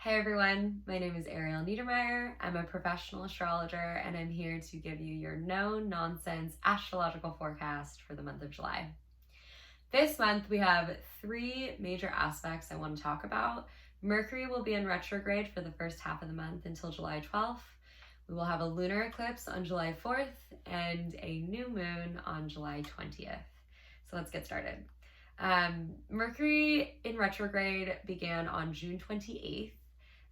Hey everyone, my name is Ariel Neidermeier. I'm a professional astrologer and I'm here to give you your no-nonsense astrological forecast for the month of July. This month we have three major aspects I want to talk about. Mercury will be in retrograde for the first half of the month until July 12th. We will have a lunar eclipse on July 4th and a new moon on July 20th. So let's get started. Mercury in retrograde began on June 28th.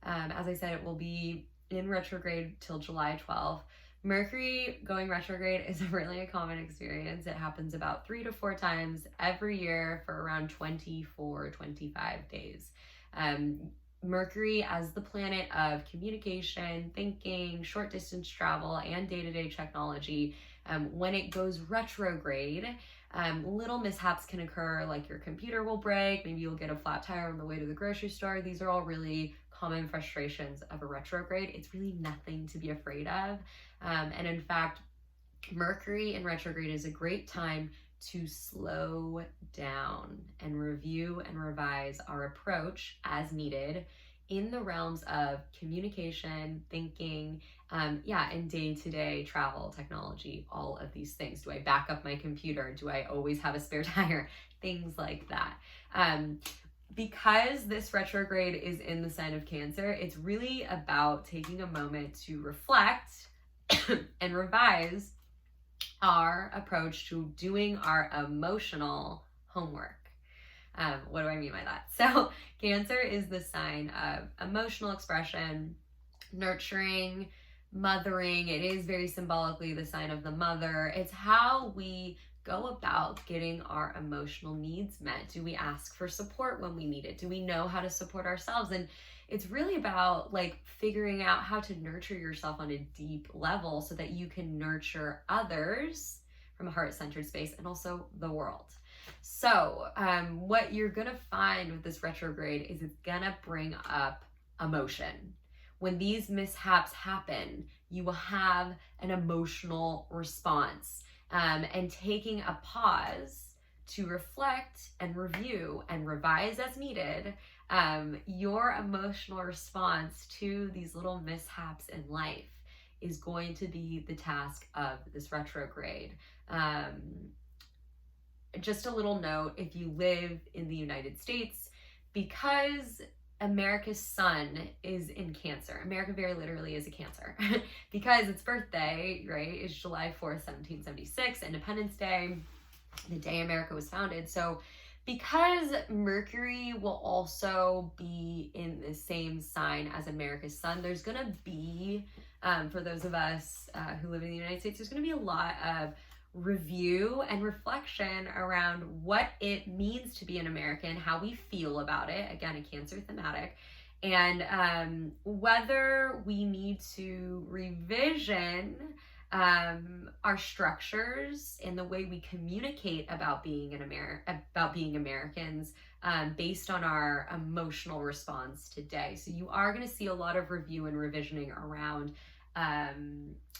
As I said, it will be in retrograde till July 12th. Mercury going retrograde is really a common experience. It happens about 3 to 4 times every year for around 24-25 days. Mercury, as the planet of communication, thinking, short distance travel, and day-to-day technology, when it goes retrograde, little mishaps can occur, like your computer will break, maybe you'll get a flat tire on the way to the grocery store. These are all really common frustrations of a retrograde. It's really nothing to be afraid of. And in fact, Mercury in retrograde is a great time to slow down and review and revise our approach as needed in the realms of communication, thinking, and day-to-day travel, technology, all of these things. Do I back up my computer? Do I always have a spare tire? Things like that. Because this retrograde is in the sign of Cancer, it's really about taking a moment to reflect and revise our approach to doing our emotional homework. What do I mean by that? So Cancer is the sign of emotional expression, nurturing, mothering. It is very symbolically the sign of the mother. It's how we go about getting our emotional needs met. Do we ask for support when we need it? Do we know how to support ourselves? And it's really about figuring out how to nurture yourself on a deep level so that you can nurture others from a heart-centered space and also the world. So what you're gonna find with this retrograde is it's gonna bring up emotion. When these mishaps happen, you will have an emotional response. And taking a pause to reflect and review and revise as needed, your emotional response to these little mishaps in life is going to be the task of this retrograde. Just a little note, if you live in the United States, because America's sun is in Cancer. America very literally is a Cancer because its birthday, right, is July 4th, 1776, Independence Day, the day America was founded. So because Mercury will also be in the same sign as America's sun, there's going to be, for those of us who live in the United States, there's going to be a lot of review and reflection around what it means to be an American, how we feel about it, again, a Cancer thematic, and whether we need to revision our structures and the way we communicate about being Americans based on our emotional response today. So you are going to see a lot of review and revisioning around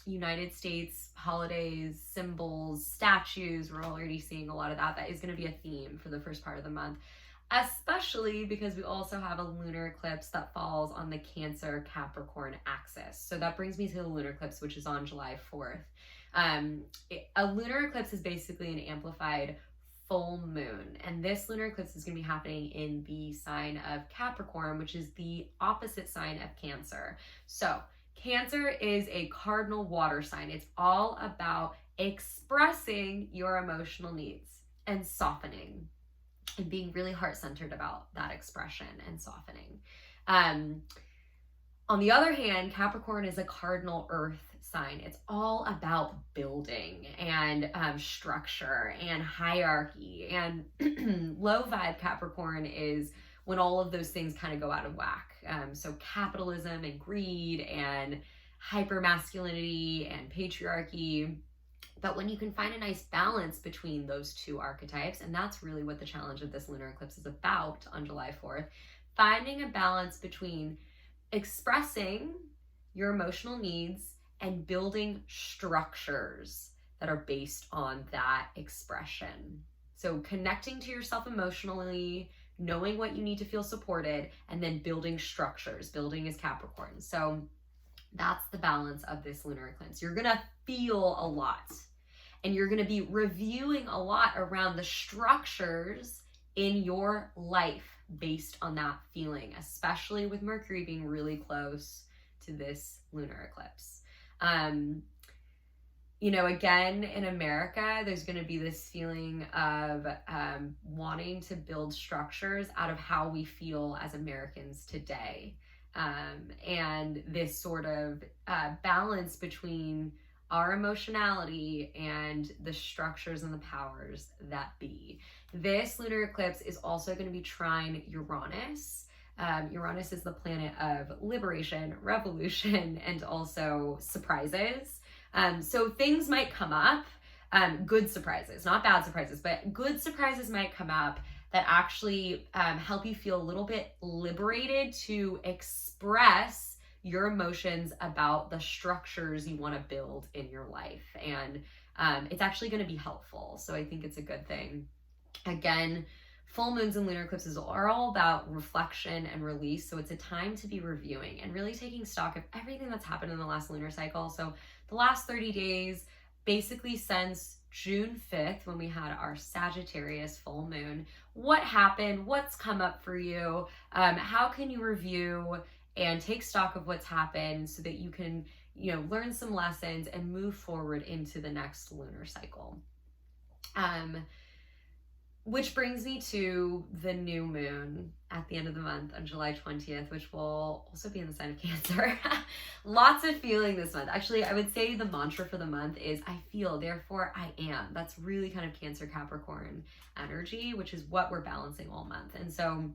United States holidays, symbols, statues. We're already seeing a lot of that. That is going to be a theme for the first part of the month, especially because we also have a lunar eclipse that falls on the Cancer Capricorn axis. So that brings me to the lunar eclipse, which is on July 4th. A lunar eclipse is basically an amplified full moon, and this lunar eclipse is going to be happening in the sign of Capricorn, which is the opposite sign of Cancer. So Cancer is a cardinal water sign. It's all about expressing your emotional needs and softening and being really heart-centered about that expression and softening. On the other hand, Capricorn is a cardinal earth sign. It's all about building and structure and hierarchy. And low vibe Capricorn is when all of those things kind of go out of whack. So capitalism and greed and hyper-masculinity and patriarchy. But when you can find a nice balance between those two archetypes, and that's really what the challenge of this lunar eclipse is about on July 4th, finding a balance between expressing your emotional needs and building structures that are based on that expression. So connecting to yourself emotionally, knowing what you need to feel supported, and then building structures. Building is Capricorn. So that's the balance of this lunar eclipse. You're going to feel a lot, and you're going to be reviewing a lot around the structures in your life based on that feeling, especially with Mercury being really close to this lunar eclipse. You know, again, in America, there's going to be this feeling of wanting to build structures out of how we feel as Americans today. And this sort of balance between our emotionality and the structures and the powers that be. This lunar eclipse is also going to be trine Uranus. Uranus is the planet of liberation, revolution, and also surprises. So things might come up, good surprises, not bad surprises, but good surprises might come up that actually help you feel a little bit liberated to express your emotions about the structures you want to build in your life. And it's actually going to be helpful. So I think it's a good thing. Again, full moons and lunar eclipses are all about reflection and release. So it's a time to be reviewing and really taking stock of everything that's happened in the last lunar cycle. So the last 30 days, basically since June 5th, when we had our Sagittarius full moon, what happened? What's come up for you? How can you review and take stock of what's happened so that you can, you know, learn some lessons and move forward into the next lunar cycle? Which brings me to the new moon at the end of the month on July 20th, which will also be in the sign of Cancer. Lots of feeling this month. Actually, I would say the mantra for the month is I feel, therefore I am. That's really kind of Cancer Capricorn energy, which is what we're balancing all month. And so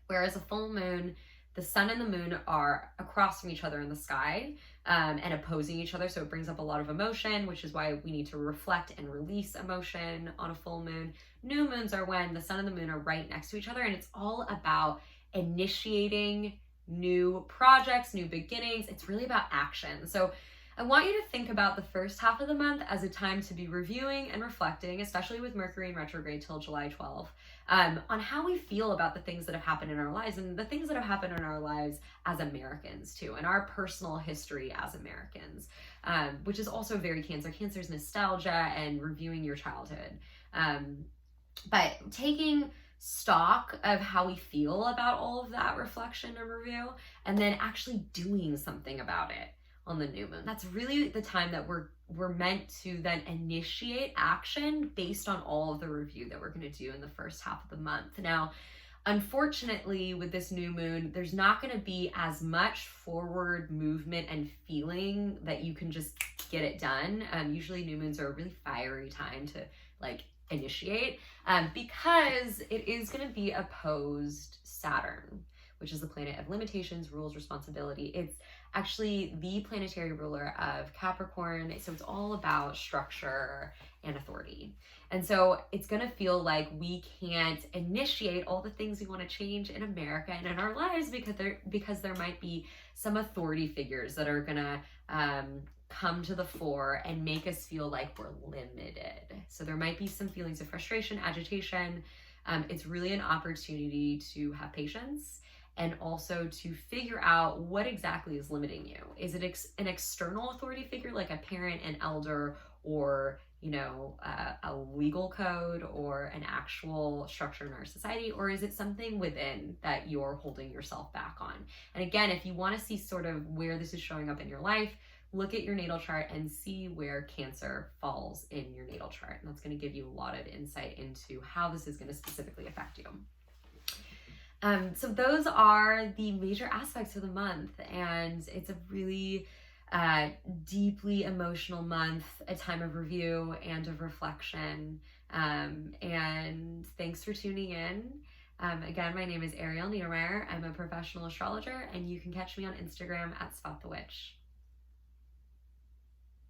whereas a full moon, the sun and the moon are across from each other in the sky and opposing each other. So it brings up a lot of emotion, which is why we need to reflect and release emotion on a full moon. New moons are when the sun and the moon are right next to each other, and it's all about initiating new projects, new beginnings. It's really about action. So I want you to think about the first half of the month as a time to be reviewing and reflecting, especially with Mercury in retrograde till July 12th, on how we feel about the things that have happened in our lives and the things that have happened in our lives as Americans too, and our personal history as Americans, which is also very Cancer. Cancer's nostalgia and reviewing your childhood. But taking stock of how we feel about all of that reflection and review, and then actually doing something about it on the new moon. That's really the time that we're meant to then initiate action based on all of the review that we're going to do in the first half of the month. Now, unfortunately, with this new moon, there's not going to be as much forward movement and feeling that you can just get it done. Usually new moons are a really fiery time to like initiate because it is going to be opposed Saturn, which is the planet of limitations, rules, responsibility. It's actually the planetary ruler of Capricorn. So it's all about structure and authority. And so it's going to feel like we can't initiate all the things we want to change in America and in our lives because there might be some authority figures that are going to come to the fore and make us feel like we're limited. So there might be some feelings of frustration, agitation. It's really an opportunity to have patience and also to figure out what exactly is limiting you. Is it an external authority figure like a parent, an elder, or a legal code or an actual structure in our society? Or is it something within that you're holding yourself back on? And again, if you want to see sort of where this is showing up in your life, look at your natal chart and see where Cancer falls in your natal chart. And that's going to give you a lot of insight into how this is going to specifically affect you. So those are the major aspects of the month, and it's a really deeply emotional month, a time of review and of reflection. And thanks for tuning in. Again, my name is Ariel Neidermeier. I'm a professional astrologer, and you can catch me on Instagram at @SpotTheWitch.